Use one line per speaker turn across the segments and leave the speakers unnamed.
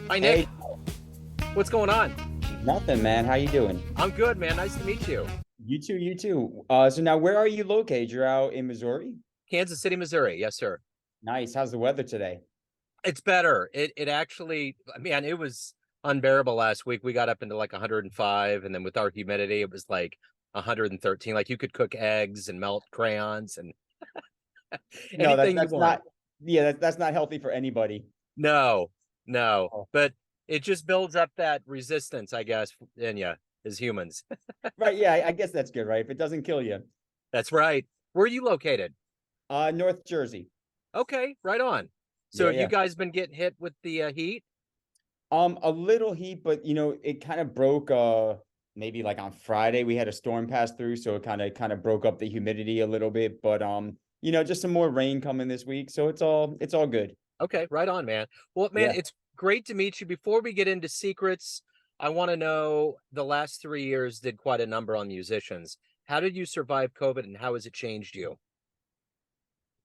Hi,
Hey,
Nick. What's going on?
nothing, man. How you doing?
I'm good, man. Nice to meet you.
You too, you too. So now where are you located? You're out in Missouri?
Kansas City, Missouri. Yes, sir.
Nice. How's the weather today?
It's better. It actually, man, it was unbearable last week. We got up into like 105, and then with our humidity, it was like 113. Like you could cook eggs and melt crayons and
No,
anything you
that's
want.
not yeah, that's not healthy for anybody.
No, no,
Oh.
but it just builds up that resistance, I guess, in you as humans.
Right, yeah, I guess that's good, right? If it doesn't kill you.
That's right. Where are you located?
North Jersey.
Okay, right on. So
Yeah,
have you
yeah.
guys been getting hit with the heat?
A little heat, but it kind of broke maybe like on Friday we had a storm pass through, so it kind of broke up the humidity a little bit, but just some more rain coming this week, so it's all good.
Okay, right on, man. Well, man,
Yeah.
it's great to meet you. Before we get into secrets, I want to know the last 3 years did quite a number on musicians. How did you survive COVID and how has it changed you?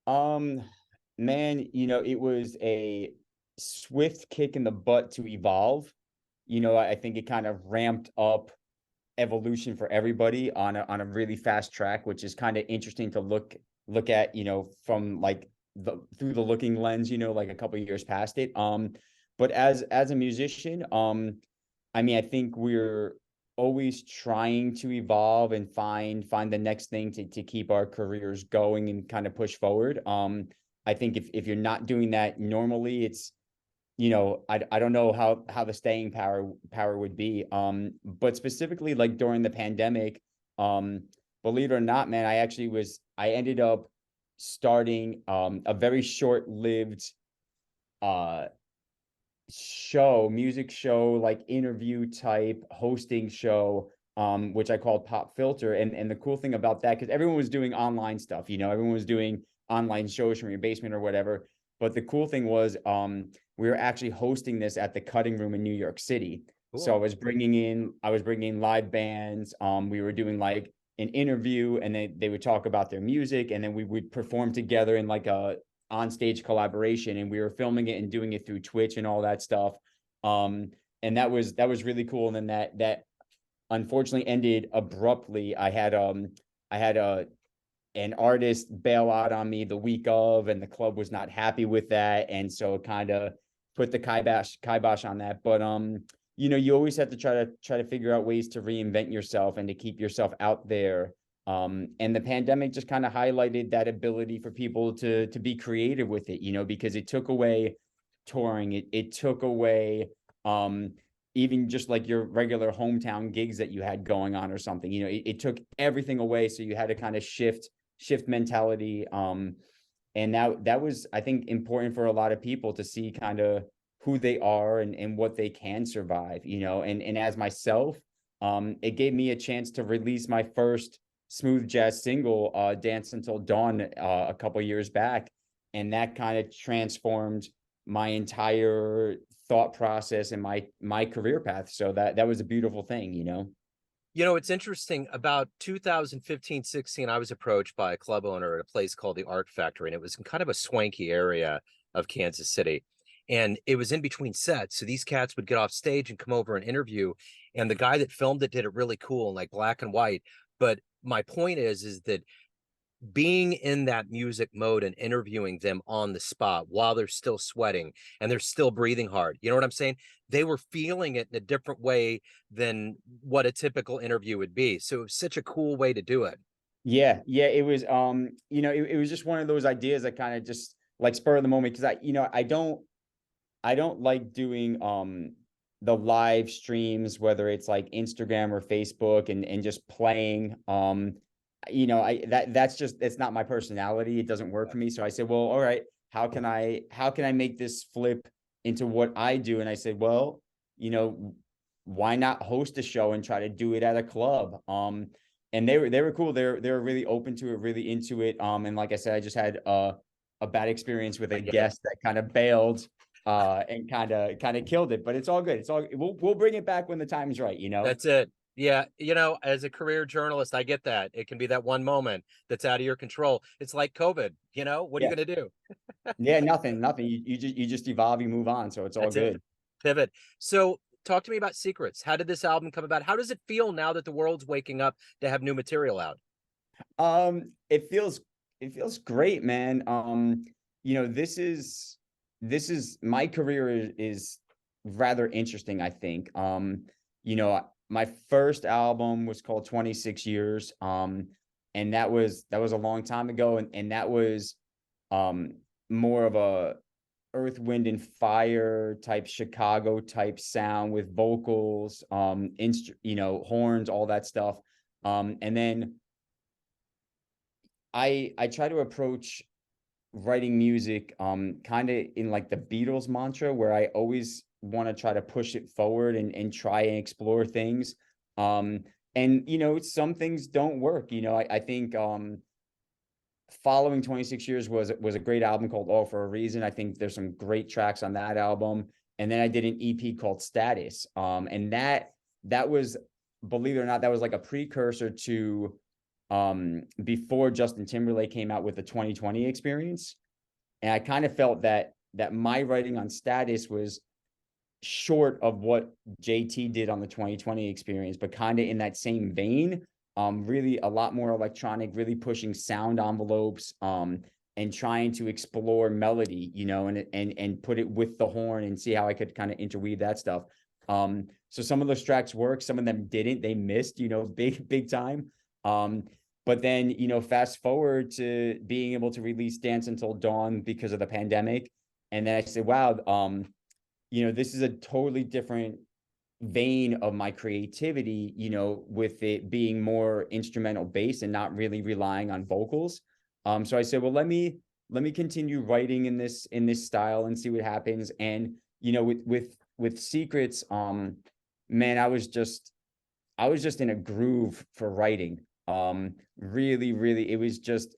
Um, Man, it was a swift kick in the butt to evolve. I think it kind of ramped up evolution for everybody on a really fast track, which is kind of interesting to look at, from like the through the looking lens, like a couple of years past it. But as a musician, I mean, I think we're always trying to evolve and find the next thing to keep our careers going and kind of push forward. I think if you're not doing that normally, it's I don't know how the staying power would be. But specifically like during the pandemic, um, believe it or not, man, I ended up starting a very short-lived uh music show, like interview type hosting show, which I called Pop Filter. And the cool thing about that, because everyone was doing online stuff, everyone was doing online shows from your basement or whatever. But the cool thing was, we were actually hosting this at the Cutting Room in New York City. So
Cool.
I was bringing in live bands. We were doing like an interview, and they would talk about their music, and then we would perform together in like a on-stage collaboration, and we were filming it and doing it through Twitch and all that stuff. Um, and that was really cool. And then that unfortunately ended abruptly. I had an artist bail out on me the week of, and the club was not happy with that, and so it kind of put the kibosh on that. But you always have to try to figure out ways to reinvent yourself and to keep yourself out there. And the pandemic just kind of highlighted that ability for people to be creative with it, because it took away touring, it took away um even just like your regular hometown gigs that you had going on or something. It took everything away, so you had to kind of shift mentality. And that was, I think, important for a lot of people to see kind of who they are and what they can survive, and as myself, it gave me a chance to release my first smooth jazz single, Dance Until Dawn, a couple years back. And that kind of transformed my entire thought process and my career path. So that was a beautiful thing.
It's interesting. About 2015, 16, I was approached by a club owner at a place called the Art Factory, and it was in kind of a swanky area of Kansas City. And it was in between sets. So these cats would get off stage and come over and interview. And the guy that filmed it did it really cool, like black and white. But my point is that being in that music mode and interviewing them on the spot while they're still sweating and they're still breathing hard. You know what I'm saying? They were feeling it in a different way than what a typical interview would be. So it was such a cool way to do it.
Yeah, it was it was just one of those ideas that kind of just like spur of the moment, because I don't like doing the live streams, whether it's like Instagram or Facebook, and just playing. I that's just, it's not my personality. It doesn't work for me. So I said, well, all right, how can I make this flip into what I do? And I said, well, why not host a show and try to do it at a club? And they were cool. They were really open to it, really into it. And like I said, I just had a bad experience with
I
a
get it.
guest that kind of bailed, and kind of killed it. But it's all good. We'll bring it back when the time's right.
That's it. Yeah, as a career journalist, I get that. It can be that one moment that's out of your control. It's like COVID, what are
Yeah.
you going to do?
Yeah, nothing. You just evolve, you move on. So it's all
That's it.
good.
pivot. So talk to me about Secrets. How did this album come about? How does it feel now that the world's waking up to have new material out?
It feels great, man. This is my career is rather interesting, I think. My first album was called 26 Years. And that was a long time ago, and that was um more of a Earth, Wind and Fire type Chicago type sound with vocals, horns, all that stuff. And then I try to approach writing music kind of in like the Beatles mantra, where I always want to try to push it forward and try and explore things. And some things don't work. I think following 26 Years was a great album called All for a Reason. I think there's some great tracks on that album. And then I did an EP called Status. And that was, believe it or not, that was like a precursor to before Justin Timberlake came out with the 2020 Experience. And I kind of felt that my writing on Status was short of what JT did on the 2020 Experience, but kind of in that same vein. Really a lot more electronic, really pushing sound envelopes, and trying to explore melody, and put it with the horn and see how I could kind of interweave that stuff. So some of those tracks work, some of them didn't. They missed, big time. But then, fast forward to being able to release Dance Until Dawn because of the pandemic. And then I said, wow, this is a totally different vein of my creativity, with it being more instrumental based and not really relying on vocals. So I said, well, let me continue writing in this style and see what happens. And, with Secrets, man, I was just in a groove for writing. Really, really, it was just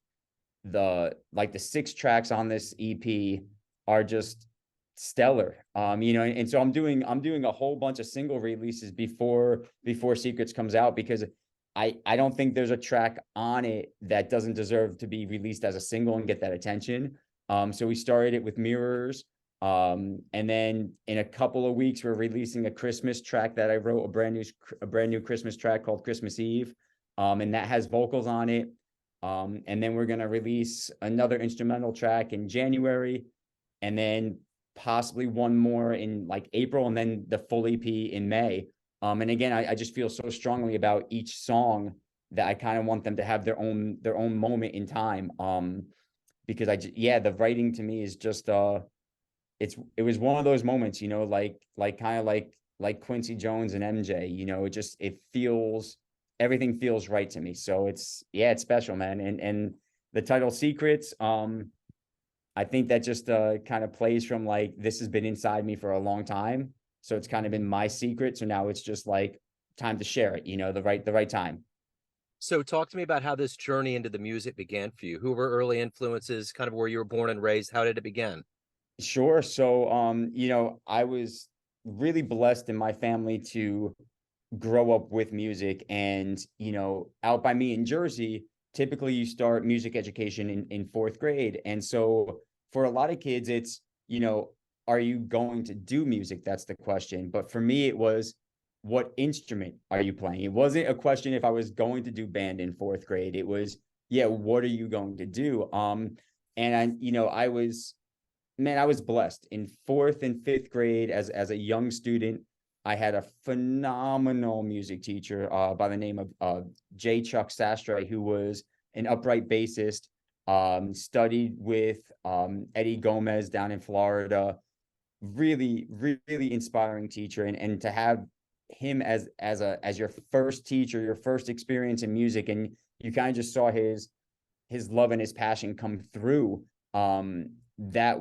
the 6 tracks on this EP are just stellar. And so I'm doing a whole bunch of single releases before Secrets comes out, because I don't think there's a track on it that doesn't deserve to be released as a single and get that attention. So we started it with Mirrors. And then in a couple of weeks, we're releasing a Christmas track that I wrote, a brand new Christmas track called Christmas Eve. And that has vocals on it. And then we're going to release another instrumental track in January, and then possibly one more in like April, and then the full EP in May. And again, I just feel so strongly about each song that I kind of want them to have their own moment in time. Because the writing to me is just it was one of those moments, kind of like Quincy Jones and MJ. Everything feels right to me. So it's special, man. And the title Secrets, I think that just kind of plays from like, this has been inside me for a long time. So it's kind of been my secret. So now it's just like time to share it, the right time.
So talk to me about how this journey into the music began for you. Who were early influences, kind of where you were born and raised? How did it begin?
Sure. So, I was really blessed in my family to grow up with music. And, out by me in Jersey, typically you start music education in 4th grade. And so for a lot of kids, it's, are you going to do music? That's the question. But for me, it was, what instrument are you playing? It wasn't a question if I was going to do band in 4th grade. It was, what are you going to do? And I was blessed in 4th and 5th grade as a young student. I had a phenomenal music teacher by the name of J. Chuck Sastre, who was an upright bassist, studied with Eddie Gomez down in Florida. Really, really inspiring teacher. And to have him as your first teacher, your first experience in music, and you kind of just saw his love and his passion come through. That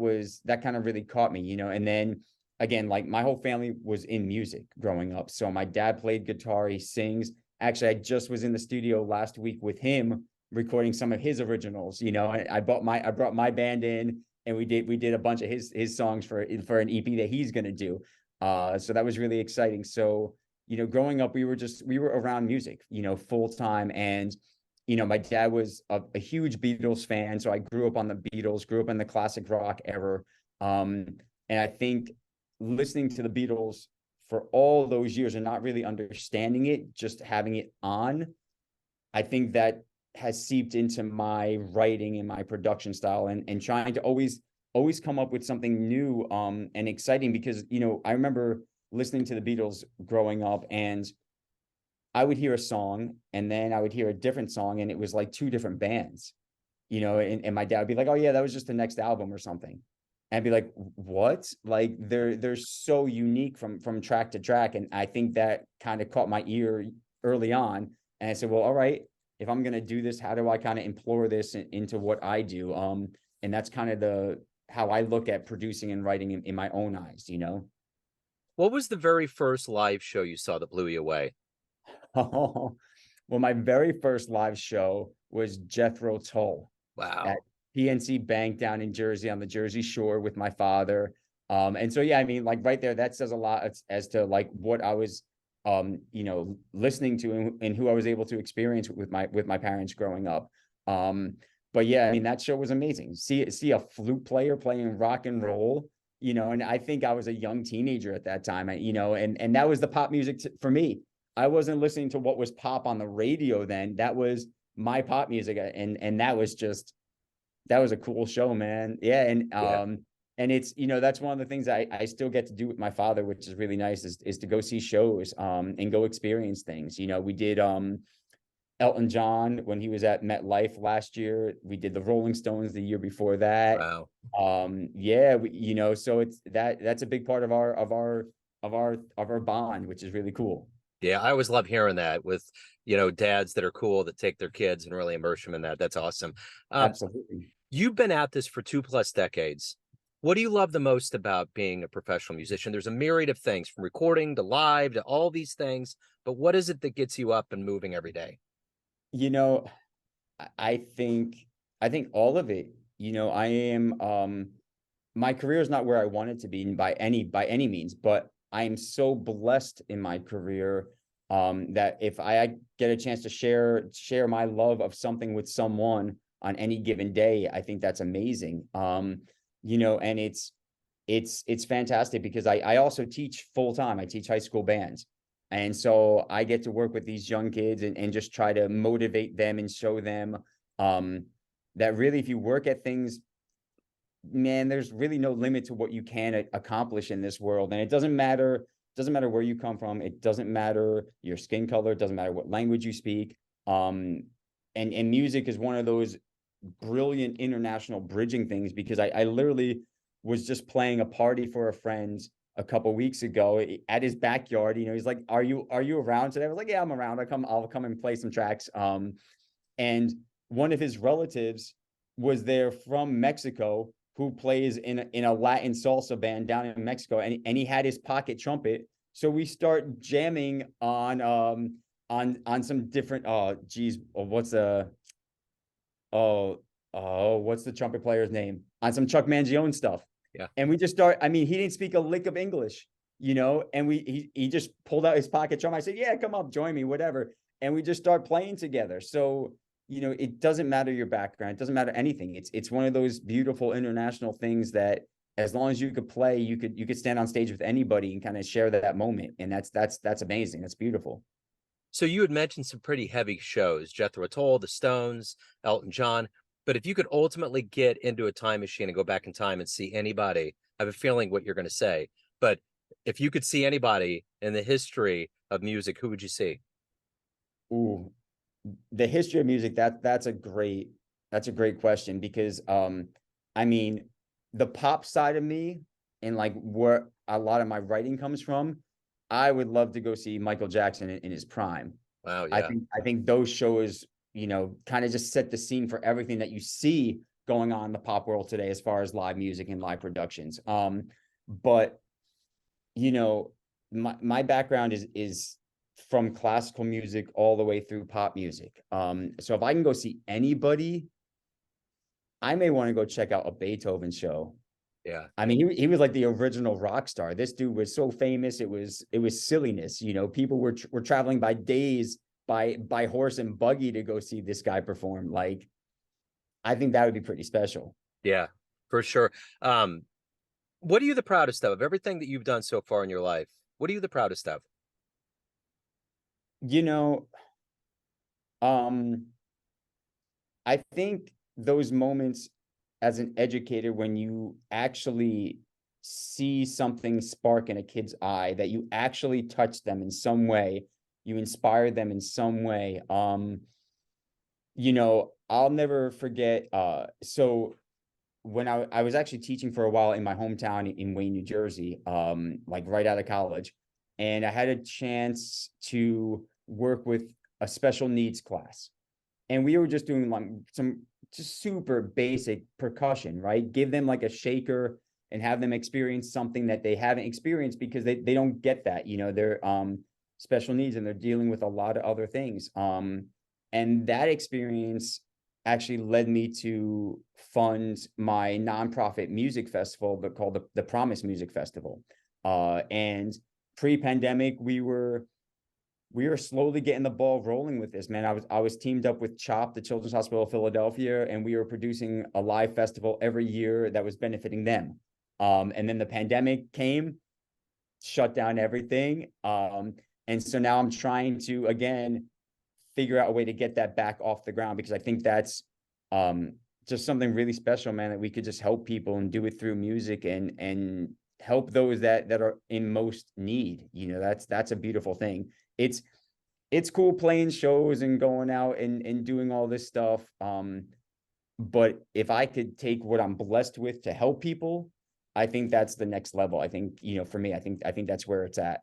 kind of really caught me, and then again, like my whole family was in music growing up. So my dad played guitar, he sings. Actually, I just was in the studio last week with him recording some of his originals. I brought my band in, and we did a bunch of his songs for an EP that he's going to do. So that was really exciting. So, growing up, we were around music, full time. And, my dad was a huge Beatles fan. So I grew up on the Beatles, grew up in the classic rock era. And I think listening to the Beatles for all those years and not really understanding it, just having it on, I think that has seeped into my writing and my production style, and trying to always come up with something new and exciting, because, you know, I remember listening to the Beatles growing up, and I would hear a song and then I would hear a different song, and it was like two different bands, you know, and my dad would be like, oh yeah, that was just the next album or something. And I'd be like, what? Like they're so unique from track to track. And I think that kind of caught my ear early on. And I said, well, all right, if I'm gonna do this, how do I kind of implore this into what I do? And that's kind of how I look at producing and writing in my own eyes, you know.
What was the very first live show you saw that blew you away?
Oh, well, my very first live show was Jethro Tull at
Wow.
PNC Bank down in Jersey on the Jersey Shore with my father. And so, yeah, I mean, like right there, that says a lot as to like what I was, you know, listening to, and who I was able to experience with my parents growing up. But yeah, I mean, that show was amazing. See a flute player playing rock and roll, you know, and I think I was a young teenager at that time, you know, and that was the pop music for me. I wasn't listening to what was pop on the radio then. That was my pop music, and that was a cool show, man. Yeah,
Yeah.
and it's, you know, that's one of the things I still get to do with my father, which is really nice, is to go see shows and go experience things. You know, we did Elton John when he was at MetLife last year. We did the Rolling Stones the year before that.
Wow.
Yeah, you know, so it's that's a big part of our bond, which is really cool.
Yeah, I always love hearing that with, dads that are cool that take their kids and really immerse them in that. That's awesome. Um,
Absolutely.
you've been at this for 2+ decades. What do you love the most about being a professional musician? There's a myriad of things from recording to live to all these things, but what is it that gets you up and moving every day?
You know, I think all of it. You know, I am my career is not where I want it to be by any means, but I am so blessed in my career that if I get a chance to share my love of something with someone on any given day, I think that's amazing. You know, and it's fantastic because I also teach full time. I teach high school bands. And so I get to work with these young kids and just try to motivate them and show them um, that really, if you work at things, man, there's really no limit to what you can accomplish in this world. And it doesn't matter where you come from. It doesn't matter your skin color. It doesn't matter what language you speak. And music is one of those brilliant international bridging things, because I literally was just playing a party for a friend a couple weeks ago at his backyard. You know, he's like, are you around today? I was like, yeah, I'm around. I'll come and play some tracks. And one of his relatives was there from Mexico, who plays in a Latin salsa band down in Mexico, and he had his pocket trumpet. So we start jamming on some different geez, oh what's the trumpet player's name? On some Chuck Mangione stuff.
Yeah.
And we just start, I mean, he didn't speak a lick of English, you know, and he just pulled out his pocket drum. I said, yeah, come up, join me, whatever. And we just start playing together. So, you know, it doesn't matter your background, it doesn't matter anything. It's one of those beautiful international things that as long as you could play, you could stand on stage with anybody and kind of share that moment. And that's amazing. That's beautiful.
So you had mentioned some pretty heavy shows, Jethro Tull, the Stones, Elton John. But if you could ultimately get into a time machine and go back in time and see anybody, I have a feeling what you're going to say. But if you could see anybody in the history of music, who would you see?
Ooh, the history of music, that's a great question, because I mean, the pop side of me and like where a lot of my writing comes from, I would love to go see Michael Jackson in his prime.
Wow,
I
yeah.
think I think those shows, you know, kind of just set the scene for everything that you see going on in the pop world today as far as live music and live productions. But you know, my background is from classical music all the way through pop music. So if I can go see anybody, I may want to go check out a Beethoven show.
Yeah.
I mean, he was like the original rock star. This dude was so famous. It was silliness. You know, people were traveling by days by horse and buggy to go see this guy perform. Like, I think that would be pretty special.
Yeah, for sure. Um, What are you the proudest of everything that you've done so far in your life? What are you the proudest of?
You know, um, I think those moments as an educator when you actually see something spark in a kid's eye, that you actually touch them in some way, you inspire them in some way. I'll never forget. So when I was actually teaching for a while in my hometown in Wayne, New Jersey, like right out of college, and I had a chance to work with a special needs class, and we were just doing like some just super basic percussion, right? Give them like a shaker and have them experience something that they haven't experienced, because they don't get that, they're special needs and they're dealing with a lot of other things. And that experience actually led me to fund my nonprofit music festival, but called the Promise Music Festival. And pre-pandemic, we were slowly getting the ball rolling with this, man. I was teamed up with CHOP, the Children's Hospital of Philadelphia, and we were producing a live festival every year that was benefiting them. And then the pandemic came, shut down everything. And so now I'm trying to again figure out a way to get that back off the ground, because I think that's just something really special, man, that we could just help people and do it through music and help those that are in most need. That's a beautiful thing. It's cool playing shows and going out and doing all this stuff. But if I could take what I'm blessed with to help people, I think that's the next level. I think, for me, I think that's where it's at.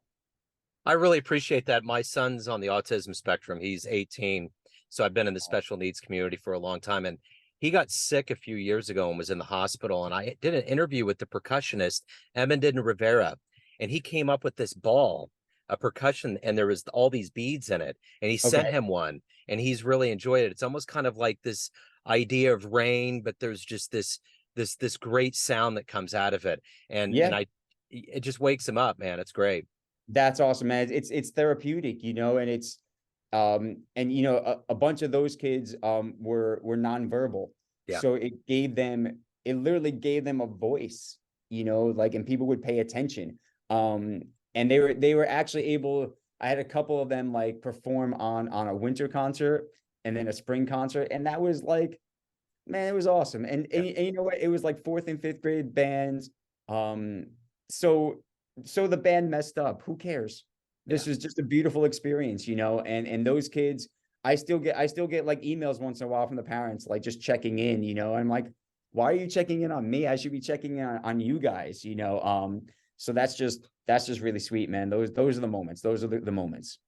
I really appreciate that. My son's on the autism spectrum. He's 18. So I've been in the special needs community for a long time. And he got sick a few years ago and was in the hospital. And I did an interview with the percussionist, Emmondon Rivera, and he came up with this ball, a percussion, and there was all these beads in it. And he sent
Okay.
him one, and he's really enjoyed it. It's almost kind of like this idea of rain, but there's just this great sound that comes out of it. And
Yeah.
it just wakes him up, man. It's great.
That's awesome, man. It's therapeutic, and it's and a bunch of those kids were nonverbal.
Yeah.
So it literally gave them a voice, like, and people would pay attention. And they were actually able, I had a couple of them like perform on a winter concert and then a spring concert, and that was like, man, it was awesome. And you know what? It was like fourth and fifth grade bands. So the band messed up. Who cares? This
Yeah.
was just a beautiful experience, and those kids, I still get like emails once in a while from the parents, like just checking in, I'm like, why are you checking in on me? I should be checking in on you guys, so that's just really sweet, man. Those are the moments. Those are the moments.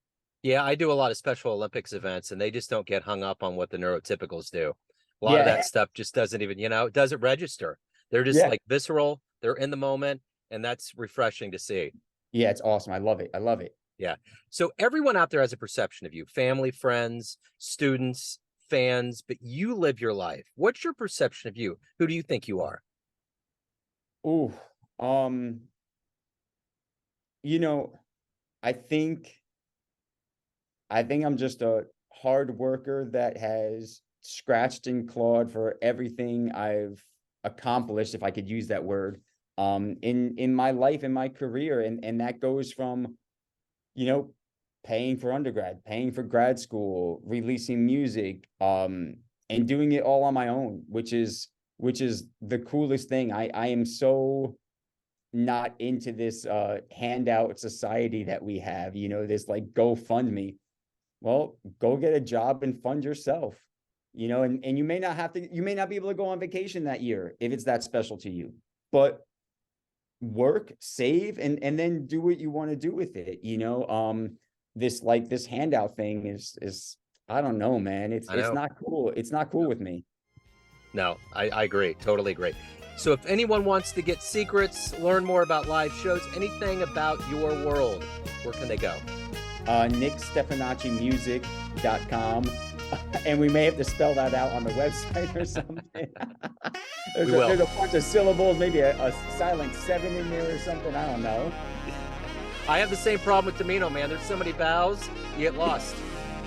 Yeah, I do a lot of Special Olympics events, and they just don't get hung up on what the neurotypicals do. A lot of
Yeah.
that stuff just doesn't even, it doesn't register. They're just
Yeah.
like visceral, they're in the moment, and that's refreshing to see.
Yeah, it's awesome. I love it. I love it.
Yeah. So everyone out there has a perception of you, family, friends, students, fans, but you live your life. What's your perception of you? Who do you think you are?
Ooh, um, you know, I think I'm just a hard worker that has scratched and clawed for everything I've accomplished, if I could use that word, in my life, in my career. And that goes from, you know, paying for undergrad, paying for grad school, releasing music, and doing it all on my own, which is the coolest thing. I am so not into this handout society that we have, this like GoFundMe. Well, go get a job and fund yourself, and you may not be able to go on vacation that year if it's that special to you, but work, save, and then do what you want to do with it. This handout thing is I don't know, man. It's
I
it's
know.
not cool. It's not cool with me.
No, I agree. Totally agree. So if anyone wants to get secrets, learn more about live shows, anything about your world, where can they go?
NickStefanacciMusic.com. And we may have to spell that out on the website or something. There's a bunch of syllables, maybe a silent 7 in there or something. I don't know.
I have the same problem with Domino, man. There's so many vowels, you get lost.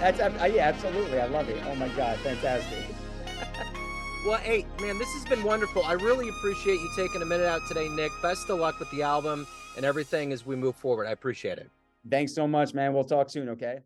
Yeah, absolutely. I love it. Oh my God, fantastic.
Well, hey, man, this has been wonderful. I really appreciate you taking a minute out today, Nick. Best of luck with the album and everything as we move forward. I appreciate it.
Thanks so much, man. We'll talk soon, okay?